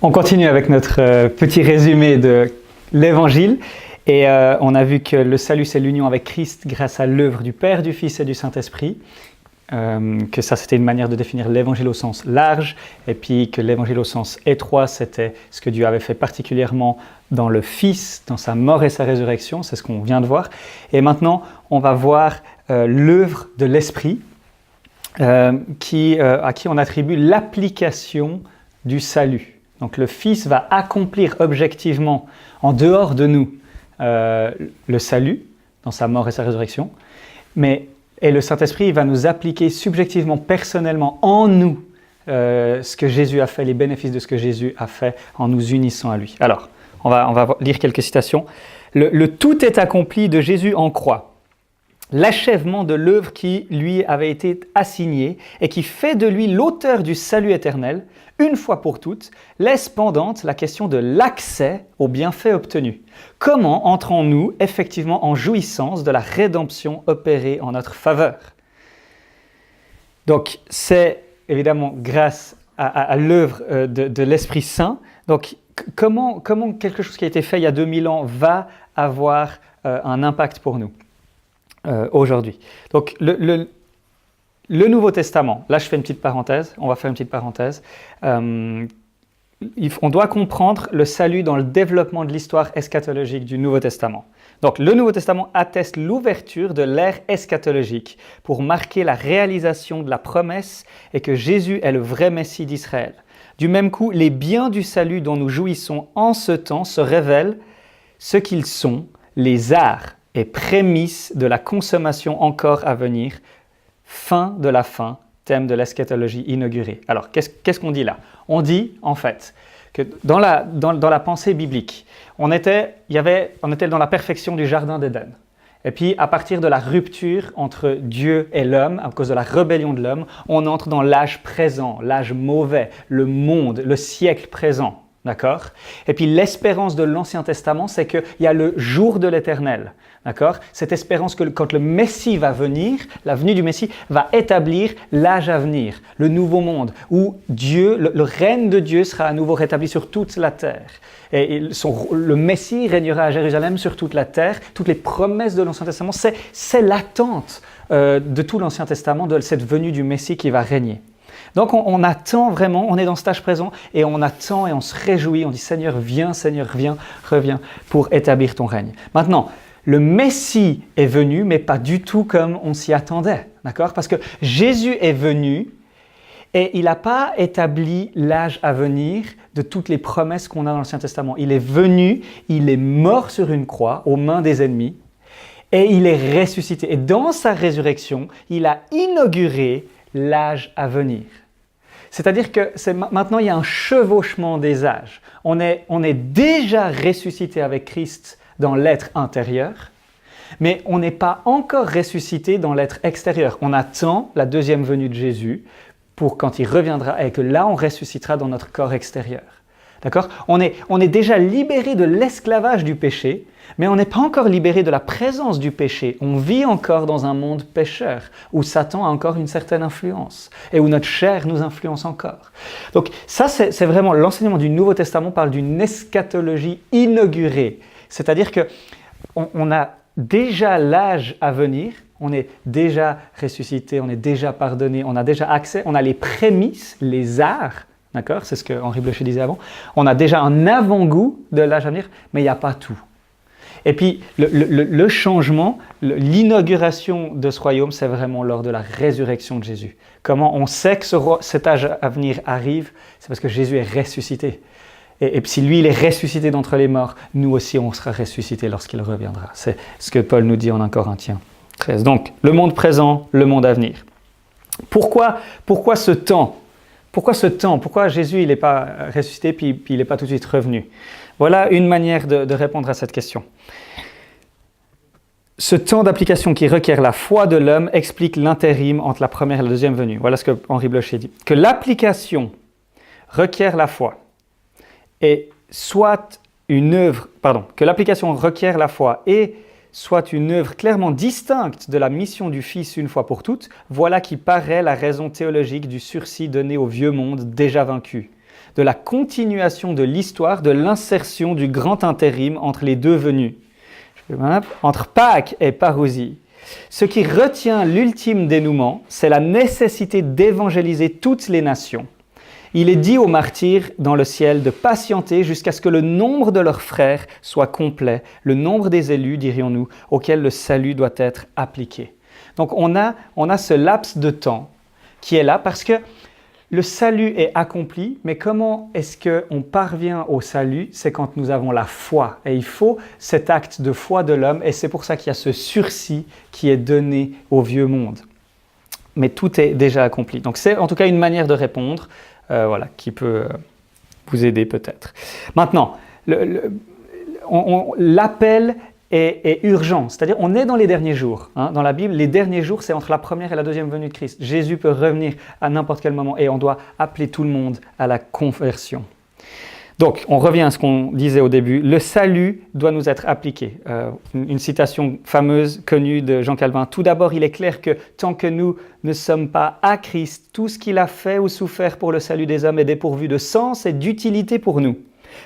On continue avec notre petit résumé de l'Évangile et on a vu que le salut c'est l'union avec Christ grâce à l'œuvre du Père, du Fils et du Saint-Esprit, que ça c'était une manière de définir l'Évangile au sens large et puis que l'Évangile au sens étroit c'était ce que Dieu avait fait particulièrement dans le Fils, dans sa mort et sa résurrection, c'est ce qu'on vient de voir. Et maintenant on va voir l'œuvre de l'Esprit à qui on attribue l'application du salut. Donc le Fils va accomplir objectivement, en dehors de nous, le salut, dans sa mort et sa résurrection, et le Saint-Esprit va nous appliquer subjectivement, personnellement, en nous, ce que Jésus a fait, les bénéfices de ce que Jésus a fait en nous unissant à lui. Alors, on va lire quelques citations. Le tout est accompli de Jésus en croix. L'achèvement de l'œuvre qui lui avait été assignée et qui fait de lui l'auteur du salut éternel, une fois pour toutes, laisse pendante la question de l'accès aux bienfaits obtenus. Comment entrons-nous effectivement en jouissance de la rédemption opérée en notre faveur? Donc, c'est évidemment grâce à l'œuvre de l'Esprit Saint. Donc, comment quelque chose qui a été fait il y a 2000 ans va avoir un impact pour nous aujourd'hui? Donc, le Nouveau Testament, là je fais une petite parenthèse, on va faire une petite parenthèse. On doit comprendre le salut dans le développement de l'histoire eschatologique du Nouveau Testament. Donc le Nouveau Testament atteste l'ouverture de l'ère eschatologique pour marquer la réalisation de la promesse et que Jésus est le vrai Messie d'Israël. Du même coup, les biens du salut dont nous jouissons en ce temps se révèlent ce qu'ils sont, les arts et prémices de la consommation encore à venir, fin de la fin, thème de l'eschatologie inaugurée. Alors, qu'est-ce qu'on dit là? On dit, en fait, que dans la pensée biblique, on était dans la perfection du jardin d'Éden. Et puis, à partir de la rupture entre Dieu et l'homme, à cause de la rébellion de l'homme, on entre dans l'âge présent, l'âge mauvais, le monde, le siècle présent. D'accord? Et puis l'espérance de l'Ancien Testament, c'est qu'il y a le jour de l'Éternel. D'accord? Cette espérance que quand le Messie va venir, la venue du Messie va établir l'âge à venir, le nouveau monde, où Dieu, le règne de Dieu sera à nouveau rétabli sur toute la terre. Et le Messie régnera à Jérusalem sur toute la terre. Toutes les promesses de l'Ancien Testament, c'est l'attente de tout l'Ancien Testament, de cette venue du Messie qui va régner. Donc on attend vraiment, on est dans cet âge présent et on attend et on se réjouit, on dit Seigneur viens, reviens pour établir ton règne. Maintenant, le Messie est venu mais pas du tout comme on s'y attendait, d'accord? Parce que Jésus est venu et il n'a pas établi l'âge à venir de toutes les promesses qu'on a dans l'Ancien Testament. Il est venu, il est mort sur une croix aux mains des ennemis et il est ressuscité. Et dans sa résurrection, il a inauguré l'âge à venir. C'est-à-dire que maintenant, il y a un chevauchement des âges. On est déjà ressuscité avec Christ dans l'être intérieur, mais on n'est pas encore ressuscité dans l'être extérieur. On attend la deuxième venue de Jésus pour quand il reviendra et que là, on ressuscitera dans notre corps extérieur. D'accord? On est déjà libéré de l'esclavage du péché, mais on n'est pas encore libéré de la présence du péché. On vit encore dans un monde pécheur, où Satan a encore une certaine influence, et où notre chair nous influence encore. Donc ça, c'est vraiment l'enseignement du Nouveau Testament parle d'une eschatologie inaugurée. C'est-à-dire qu'on a déjà l'âge à venir, on est déjà ressuscité, on est déjà pardonné, on a déjà accès, on a les prémices, les arts. D'accord? C'est ce que Henri Blocher disait avant. On a déjà un avant-goût de l'âge à venir, mais il n'y a pas tout. Et puis, le changement, l'inauguration de ce royaume, c'est vraiment lors de la résurrection de Jésus. Comment on sait que cet âge à venir arrive? C'est parce que Jésus est ressuscité. Et si lui, il est ressuscité d'entre les morts, nous aussi, on sera ressuscités lorsqu'il reviendra. C'est ce que Paul nous dit en 1 Corinthiens 13. Donc, le monde présent, le monde à venir. Pourquoi ce temps? Pourquoi ce temps? Pourquoi Jésus il n'est pas ressuscité puis il n'est pas tout de suite revenu? Voilà une manière de répondre à cette question. Ce temps d'application qui requiert la foi de l'homme explique l'intérim entre la première et la deuxième venue. Voilà ce que Henri Blocher dit. Que l'application requiert la foi et que l'application requiert la foi et soit une œuvre clairement distincte de la mission du Fils une fois pour toutes, voilà qui paraît la raison théologique du sursis donné au vieux monde déjà vaincu. de la continuation de l'histoire, de l'insertion du grand intérim entre les deux venues. Entre Pâques et parousie. Ce qui retient l'ultime dénouement, c'est la nécessité d'évangéliser toutes les nations. Il est dit aux martyrs dans le ciel de patienter jusqu'à ce que le nombre de leurs frères soit complet, le nombre des élus, dirions-nous, auxquels le salut doit être appliqué. Donc on a ce laps de temps qui est là parce que le salut est accompli, mais comment est-ce qu'on parvient au salut? C'est quand nous avons la foi. Et il faut cet acte de foi de l'homme, et c'est pour ça qu'il y a ce sursis qui est donné au vieux monde. Mais tout est déjà accompli. Donc c'est en tout cas une manière de répondre qui peut vous aider peut-être. Maintenant, l'appel est urgent, c'est-à-dire on est dans les derniers jours. Dans la Bible, les derniers jours, c'est entre la première et la deuxième venue de Christ. Jésus peut revenir à n'importe quel moment et on doit appeler tout le monde à la conversion. Donc, on revient à ce qu'on disait au début, le salut doit nous être appliqué. Une citation fameuse, connue de Jean Calvin. Tout d'abord, il est clair que tant que nous ne sommes pas à Christ, tout ce qu'il a fait ou souffert pour le salut des hommes est dépourvu de sens et d'utilité pour nous.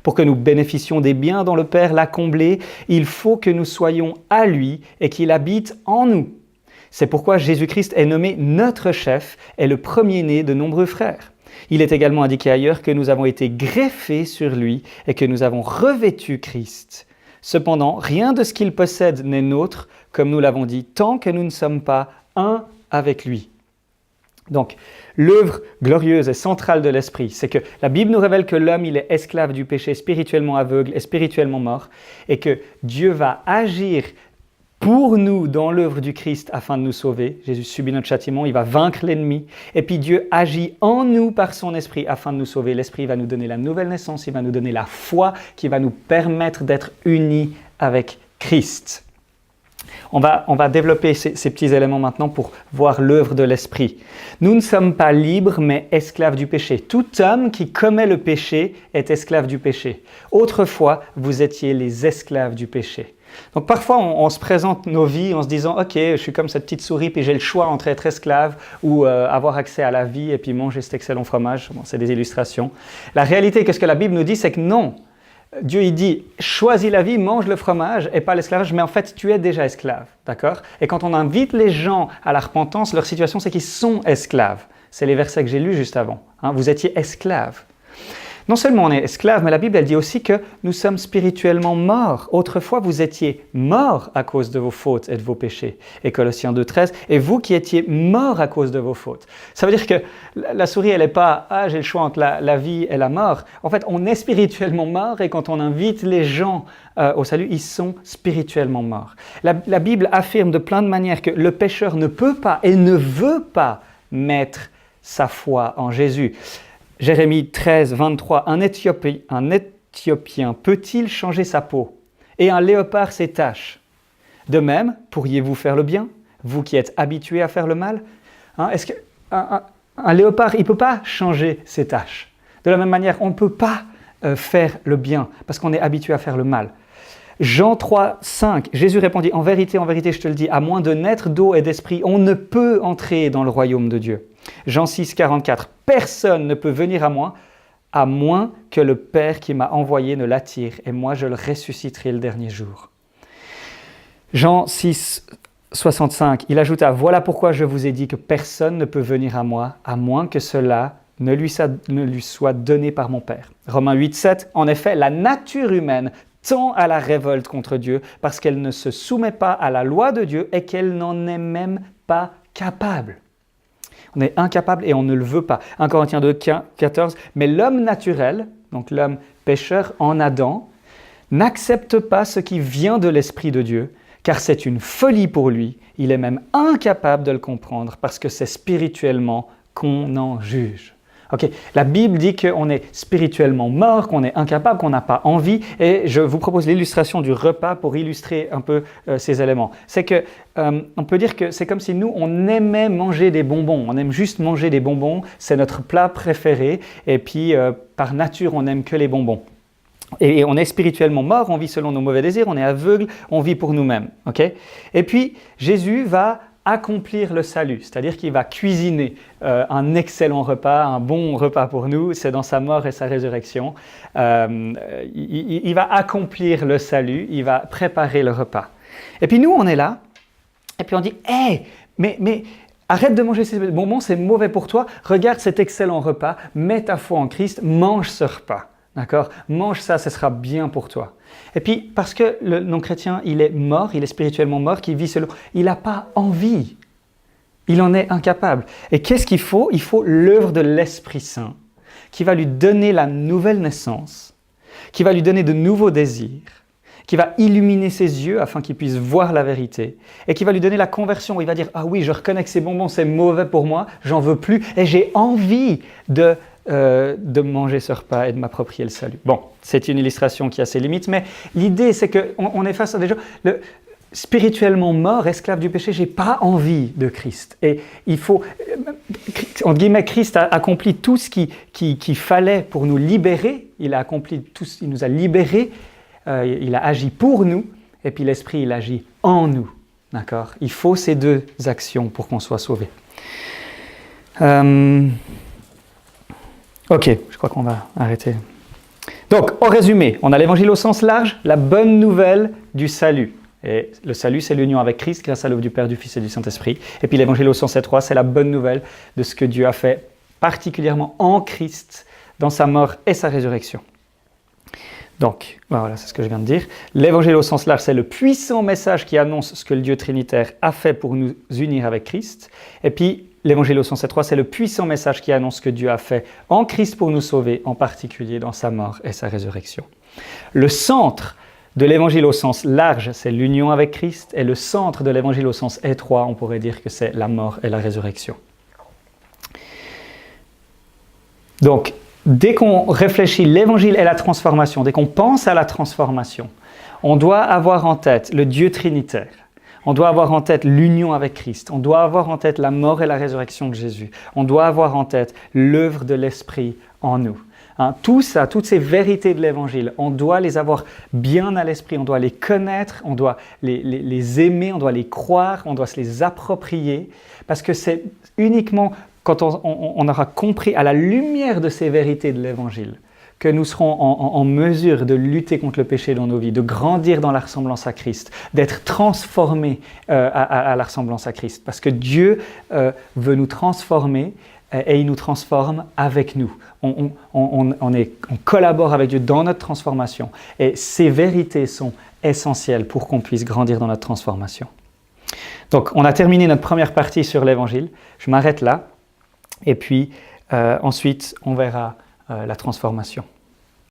Pour que nous bénéficions des biens dont le Père l'a comblé, il faut que nous soyons à lui et qu'il habite en nous. C'est pourquoi Jésus-Christ est nommé notre chef et le premier-né de nombreux frères. Il est également indiqué ailleurs que nous avons été greffés sur lui et que nous avons revêtu Christ. Cependant, rien de ce qu'il possède n'est nôtre, comme nous l'avons dit, tant que nous ne sommes pas un avec lui. Donc, l'œuvre glorieuse et centrale de l'Esprit, c'est que la Bible nous révèle que l'homme, il est esclave du péché, spirituellement aveugle et spirituellement mort, et que Dieu va agir pour nous dans l'œuvre du Christ afin de nous sauver. Jésus subit notre châtiment, il va vaincre l'ennemi, et puis Dieu agit en nous par son Esprit afin de nous sauver. L'Esprit va nous donner la nouvelle naissance, il va nous donner la foi qui va nous permettre d'être unis avec Christ. On va développer ces petits éléments maintenant pour voir l'œuvre de l'Esprit. Nous ne sommes pas libres, mais esclaves du péché. Tout homme qui commet le péché est esclave du péché. Autrefois, vous étiez les esclaves du péché. Donc parfois, on se présente nos vies en se disant « Ok, je suis comme cette petite souris, puis j'ai le choix entre être esclave ou avoir accès à la vie et puis manger cet excellent fromage. » Bon, c'est des illustrations. La réalité, qu'est-ce que la Bible nous dit, c'est que non. Dieu, il dit, choisis la vie, mange le fromage et pas l'esclavage, mais en fait, tu es déjà esclave, d'accord? Et quand on invite les gens à la repentance, leur situation, c'est qu'ils sont esclaves. C'est les versets que j'ai lus juste avant. Vous étiez esclaves. Non seulement on est esclaves, mais la Bible, elle dit aussi que nous sommes spirituellement morts. Autrefois, vous étiez morts à cause de vos fautes et de vos péchés. Et Colossiens 2,13, et vous qui étiez morts à cause de vos fautes. Ça veut dire que la souris, elle n'est pas « Ah, j'ai le choix entre la vie et la mort ». En fait, on est spirituellement mort et quand on invite les gens au salut, ils sont spirituellement morts. La Bible affirme de plein de manières que le pécheur ne peut pas et ne veut pas mettre sa foi en Jésus. Jérémie 13, 23, un Éthiopien peut-il changer sa peau et un léopard ses taches? De même, pourriez-vous faire le bien, vous qui êtes habitués à faire le mal? Est-ce qu'un léopard, il ne peut pas changer ses taches? De la même manière, on ne peut pas faire le bien parce qu'on est habitué à faire le mal. Jean 3, 5, Jésus répondit, en vérité, je te le dis, à moins de naître d'eau et d'esprit, on ne peut entrer dans le royaume de Dieu. Jean 6, 44, personne ne peut venir à moi, à moins que le Père qui m'a envoyé ne l'attire, et moi je le ressusciterai le dernier jour. Jean 6, 65, il ajouta, voilà pourquoi je vous ai dit que personne ne peut venir à moi, à moins que cela ne lui soit donné par mon Père. Romains 8, 7, en effet, la nature humaine tend à la révolte contre Dieu parce qu'elle ne se soumet pas à la loi de Dieu et qu'elle n'en est même pas capable. On est incapable et on ne le veut pas. 1 Corinthiens 2, 14, mais l'homme naturel, donc l'homme pécheur en Adam, n'accepte pas ce qui vient de l'Esprit de Dieu, car c'est une folie pour lui. Il est même incapable de le comprendre parce que c'est spirituellement qu'on en juge. Okay. La Bible dit qu'on est spirituellement mort, qu'on est incapable, qu'on n'a pas envie. Et je vous propose l'illustration du repas pour illustrer un peu ces éléments. C'est que on peut dire que c'est comme si nous, on aimait manger des bonbons. On aime juste manger des bonbons. C'est notre plat préféré. Et puis, par nature, on n'aime que les bonbons. Et on est spirituellement mort, on vit selon nos mauvais désirs, on est aveugle, on vit pour nous-mêmes. Okay. Et puis, Jésus va accomplir le salut, c'est-à-dire qu'il va cuisiner un excellent repas, un bon repas pour nous, c'est dans sa mort et sa résurrection. Il va accomplir le salut, il va préparer le repas. Et puis nous, on est là, et puis on dit « Hey, mais arrête de manger ces bonbons, c'est mauvais pour toi, regarde cet excellent repas, mets ta foi en Christ, mange ce repas. » D'accord? Mange ça, ce sera bien pour toi. Et puis, parce que le non-chrétien, il est mort, il est spirituellement mort, qu'il vit selon, il n'a pas envie. Il en est incapable. Et qu'est-ce qu'il faut? Il faut l'œuvre de l'Esprit Saint qui va lui donner la nouvelle naissance, qui va lui donner de nouveaux désirs, qui va illuminer ses yeux afin qu'il puisse voir la vérité et qui va lui donner la conversion. Il va dire « Ah oui, je reconnais que ces bonbons, c'est mauvais pour moi, j'en veux plus et j'ai envie de manger ce repas et de m'approprier le salut. » Bon, c'est une illustration qui a ses limites, mais l'idée c'est qu'on est face à des gens spirituellement morts, esclaves du péché, j'ai pas envie de Christ. Et il faut, entre guillemets, Christ a accompli tout ce qu'il fallait pour nous libérer, il a accompli tout, il nous a libérés, il a agi pour nous, et puis l'Esprit, il agit en nous. D'accord? Il faut ces deux actions pour qu'on soit sauvé. Ok, je crois qu'on va arrêter. Donc, en résumé, on a l'évangile au sens large, la bonne nouvelle du salut. Et le salut, c'est l'union avec Christ grâce à l'œuvre du Père, du Fils et du Saint-Esprit. Et puis l'évangile au sens étroit, c'est la bonne nouvelle de ce que Dieu a fait particulièrement en Christ, dans sa mort et sa résurrection. Donc, voilà, c'est ce que je viens de dire. L'évangile au sens large, c'est le puissant message qui annonce ce que le Dieu Trinitaire a fait pour nous unir avec Christ. Et puis, l'évangile au sens étroit, c'est le puissant message qui annonce ce que Dieu a fait en Christ pour nous sauver, en particulier dans sa mort et sa résurrection. Le centre de l'évangile au sens large, c'est l'union avec Christ, et le centre de l'évangile au sens étroit, on pourrait dire que c'est la mort et la résurrection. Donc, dès qu'on réfléchit l'évangile et la transformation, dès qu'on pense à la transformation, on doit avoir en tête le Dieu trinitaire. On doit avoir en tête l'union avec Christ. On doit avoir en tête la mort et la résurrection de Jésus. On doit avoir en tête l'œuvre de l'Esprit en nous. Tout ça, toutes ces vérités de l'Évangile, on doit les avoir bien à l'esprit, on doit les connaître, on doit les aimer, on doit les croire, on doit se les approprier, parce que c'est uniquement quand on aura compris à la lumière de ces vérités de l'Évangile que nous serons en mesure de lutter contre le péché dans nos vies, de grandir dans la ressemblance à Christ, d'être transformés à la ressemblance à Christ, parce que Dieu veut nous transformer et il nous transforme avec nous. On collabore avec Dieu dans notre transformation. Et ces vérités sont essentielles pour qu'on puisse grandir dans notre transformation. Donc, on a terminé notre première partie sur l'Évangile. Je m'arrête là. Et puis, ensuite, on verra la transformation.